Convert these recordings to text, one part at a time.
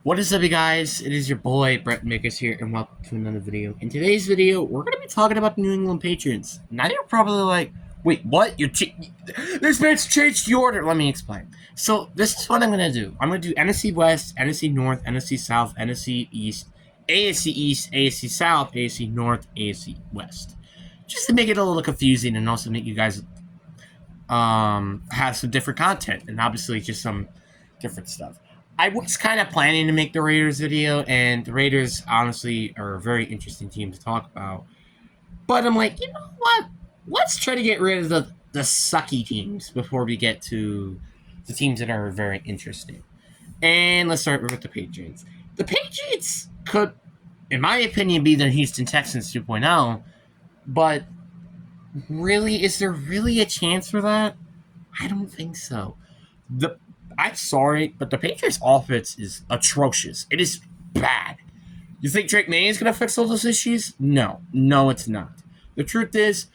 What is up, you guys? It is your boy, Brett Mickers here, and welcome to another video. In today's video, we're going to be talking about the New England Patriots. Now, you're probably like, wait, what? This man's changed the order. Let me explain. So, this is what I'm going to do. I'm going to do NFC West, NFC North, NFC South, NFC East, AFC South, AFC North, AFC West. Just to make it a little confusing and also make you guys have some different content and obviously just some different stuff. I was kind of planning to make the Raiders video, and the Raiders honestly are a very interesting team to talk about. But I'm like, you know what? Let's try to get rid of the sucky teams before we get to the teams that are very interesting. And let's start with the Patriots. The Patriots could, in my opinion, be the Houston Texans 2.0, but really, is there really a chance for that? I don't think so. I'm sorry, but the Patriots' offense is atrocious. It is bad. You think Drake May is going to fix all those issues? No, it's not. The truth is,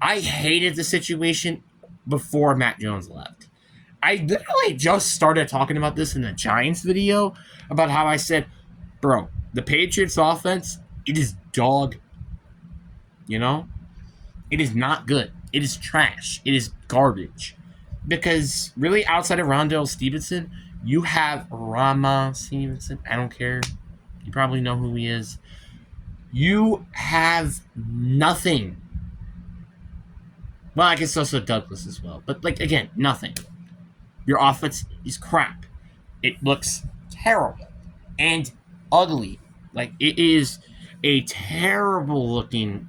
I hated the situation before Matt Jones left. I literally just started talking about this in the Giants video about how I said, bro, the Patriots' offense, it is dog. You know? It is not good. It is trash. It is garbage. Because really, outside of Rondell Stevenson, you have Rama Stevenson. I don't care. You probably know who he is. You have nothing. Well, I guess also Douglas as well. But, again, nothing. Your offense is crap. It looks terrible and ugly. It is a terrible looking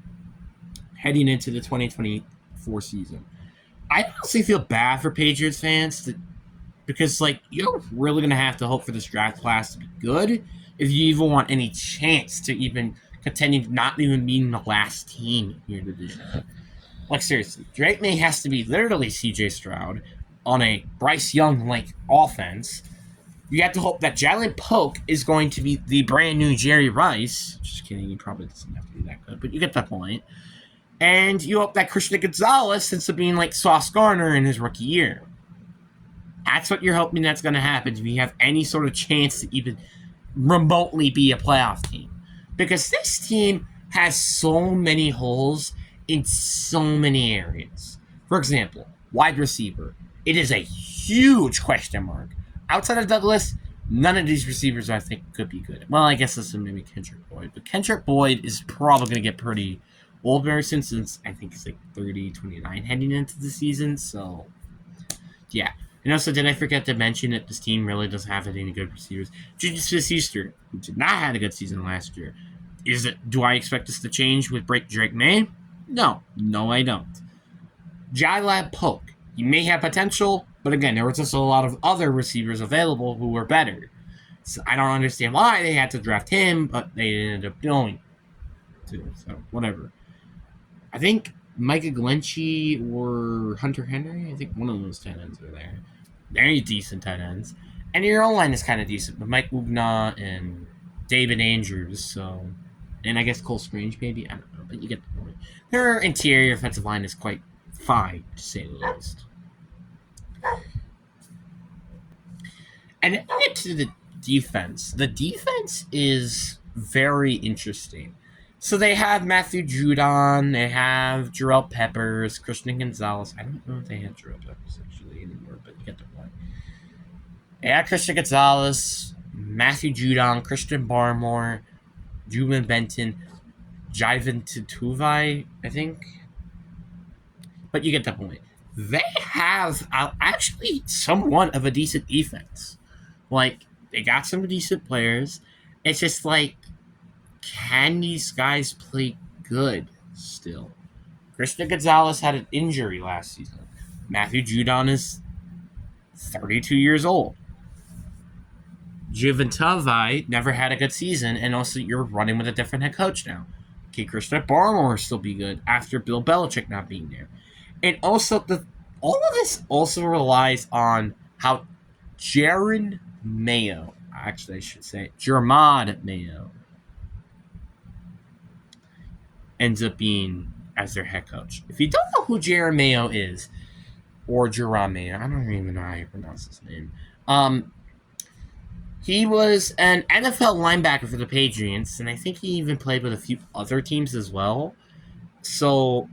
heading into the 2024 season. I honestly feel bad for Patriots fans because, you're really going to have to hope for this draft class to be good if you even want any chance to even continue not even being the last team in your division. Seriously, Drake May has to be literally C.J. Stroud on a Bryce Young-like offense. You have to hope that Jalen Polk is going to be the brand new Jerry Rice. Just kidding, he probably doesn't have to be that good, but you get the point. And you hope that Christian Gonzalez ends up being like Sauce Gardner in his rookie year. That's what you're hoping that's going to happen if you have any sort of chance to even remotely be a playoff team. Because this team has so many holes in so many areas. For example, wide receiver. It is a huge question mark. Outside of Douglas, none of these receivers I think could be good. Well, I guess this is maybe Kendrick Boyd. But Kendrick Boyd is probably going to get pretty old very soon, since I think it's 30, 29 heading into the season. So, yeah. And also, did I forget to mention that this team really doesn't have any good receivers? Juju Smith-Schuster, who did not have a good season last year. Do I expect this to change with Drake May? No, I don't. Jalen Polk, he may have potential, but again, there was also a lot of other receivers available who were better. So I don't understand why they had to draft him, but they ended up doing to. So whatever. I think Micah Glenchie or Hunter Henry. I think one of those tight ends are there. Very decent tight ends. And your O-line is kind of decent, but Mike Ugna and David Andrews, so... And I guess Cole Strange, maybe? I don't know, but you get the point. Their interior offensive line is quite fine, to say the least. And then we get to the defense. The defense is very interesting. So they have Matthew Judon, they have Jarrell Peppers, Christian Gonzalez. I don't know if they have Jarrell Peppers actually anymore, but you get the point. They have Christian Gonzalez, Matthew Judon, Christian Barmore, Julian Benton, Jivan Tutuvai, I think. But you get the point. They have actually somewhat of a decent defense. They got some decent players. It's just can these guys play good still? Christian Gonzalez had an injury last season. Matthew Judon is 32 years old. Juventavai never had a good season, and also you're running with a different head coach now. Okay, Christian Barmore will still be good after Bill Belichick not being there. And also, all of this also relies on how Jerod Mayo, actually I should say, Jermod Mayo, ends up being as their head coach. If you don't know who Jerod Mayo is, or Jerome Mayo, I don't even know how you pronounce his name. He was an NFL linebacker for the Patriots, and I think he even played with a few other teams as well. So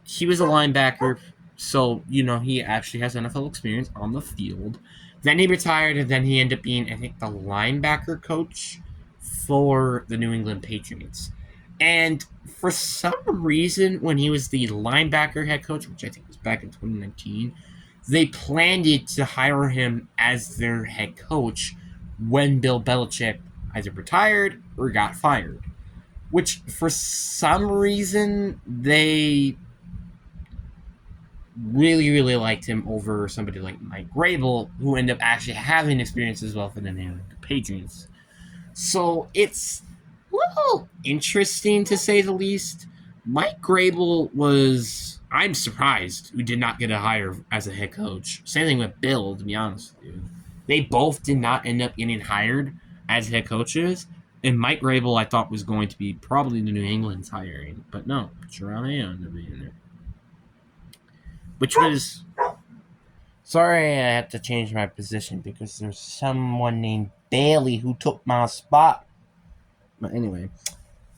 he was a linebacker. So, he actually has NFL experience on the field. Then he retired, and then he ended up being, I think, the linebacker coach for the New England Patriots. And for some reason, when he was the linebacker head coach, which I think was back in 2019, they planned it to hire him as their head coach when Bill Belichick either retired or got fired. Which, for some reason, they really, really liked him over somebody like Mike Grable, who ended up actually having experience as well for the New England Patriots. So it's a little interesting to say the least. Mike Grable was, I'm surprised, who did not get a hire as a head coach. Same thing with Bill, to be honest with you. They both did not end up getting hired as head coaches. And Mike Grable, I thought, was going to be probably the New England's hiring. But no, Jerome ended up being there. Which was, sorry, I had to change my position because there's someone named Bailey who took my spot. But anyway,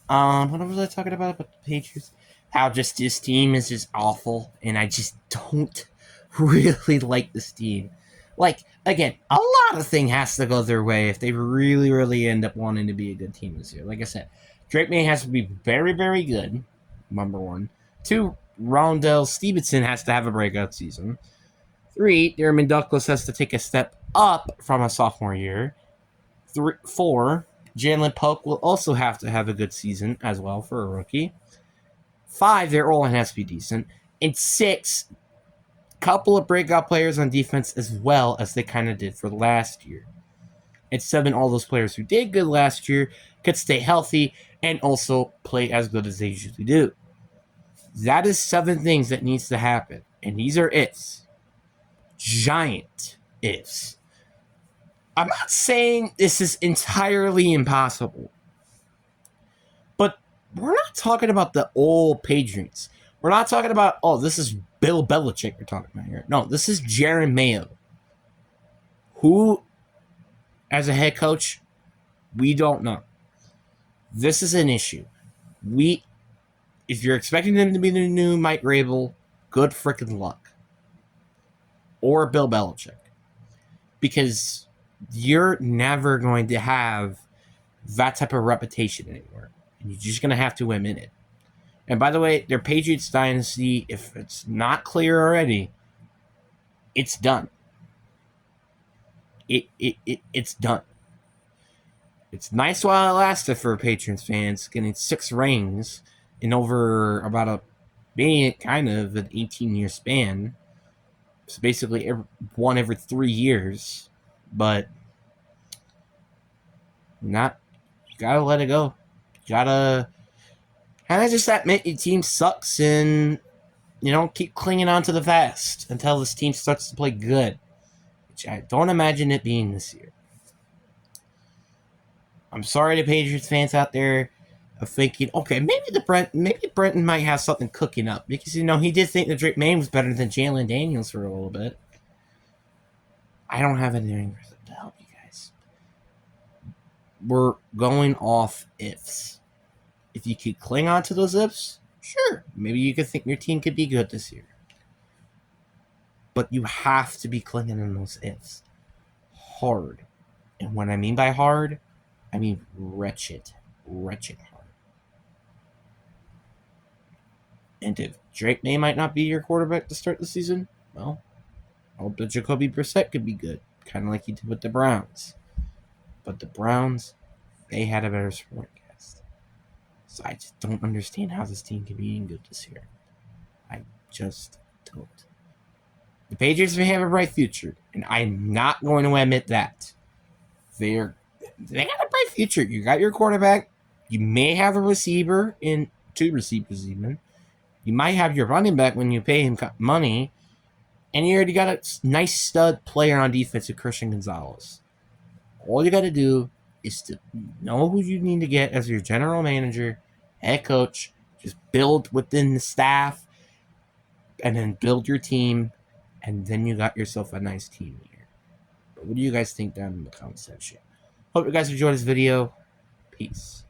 what was I talking about the Patriots? How just this team is just awful, and I just don't really like this team. Like, again, a lot of thing has to go their way if they really, really end up wanting to be a good team this year. Like I said, Drake May has to be very, very good, number one. Two, Rondell Stevenson has to have a breakout season. 3, Darren Douglas has to take a step up from a sophomore year. 4, Jalen Polk will also have to have a good season as well for a rookie. 5, their O-line has to be decent. And 6, couple of breakout players on defense as well as they kind of did for last year. And 7, all those players who did good last year could stay healthy and also play as good as they usually do. That is 7 things that needs to happen. And these are ifs. Giant ifs. I'm not saying this is entirely impossible, but we're not talking about the old Patriots. We're not talking about, this is Bill Belichick we're talking about here. No, this is Jaron Mayo, who, as a head coach, we don't know. This is an issue. If you're expecting them to be the new Mike Grable, good freaking luck. Or Bill Belichick. Because you're never going to have that type of reputation anymore. And you're just going to have to admit it. And by the way, their Patriots dynasty, if it's not clear already, it's done. It's done. It's nice while it lasted for Patriots fans, getting 6 rings in over about maybe kind of an 18-year span. So basically one every 3 years. But you gotta let it go. You gotta kind of just admit your team sucks and, keep clinging on to the past until this team starts to play good. Which I don't imagine it being this year. I'm sorry to Patriots fans out there of thinking, okay, maybe Brenton might have something cooking up. Because, he did think that Drake May was better than Jalen Daniels for a little bit. I don't have anything to help you guys. We're going off ifs. If you could cling on to those ifs, sure, maybe you could think your team could be good this year. But you have to be clinging on those ifs hard. And what I mean by hard, I mean wretched hard. And if Drake May might not be your quarterback to start the season, well, I hope that Jacoby Brissett could be good, kind of like he did with the Browns. But the Browns, they had a better supporting cast. So I just don't understand how this team can be any good this year. I just don't. The Patriots may have a bright future, and I'm not going to admit that. They got a bright future. You got your quarterback. You may have a receiver, 2 receivers even. You might have your running back when you pay him money. And you already got a nice stud player on defense, Christian Gonzalez. All you got to do is to know who you need to get as your general manager, head coach. Just build within the staff, and then build your team, and then you got yourself a nice team here. What do you guys think down in the comment section? Hope you guys enjoyed this video. Peace.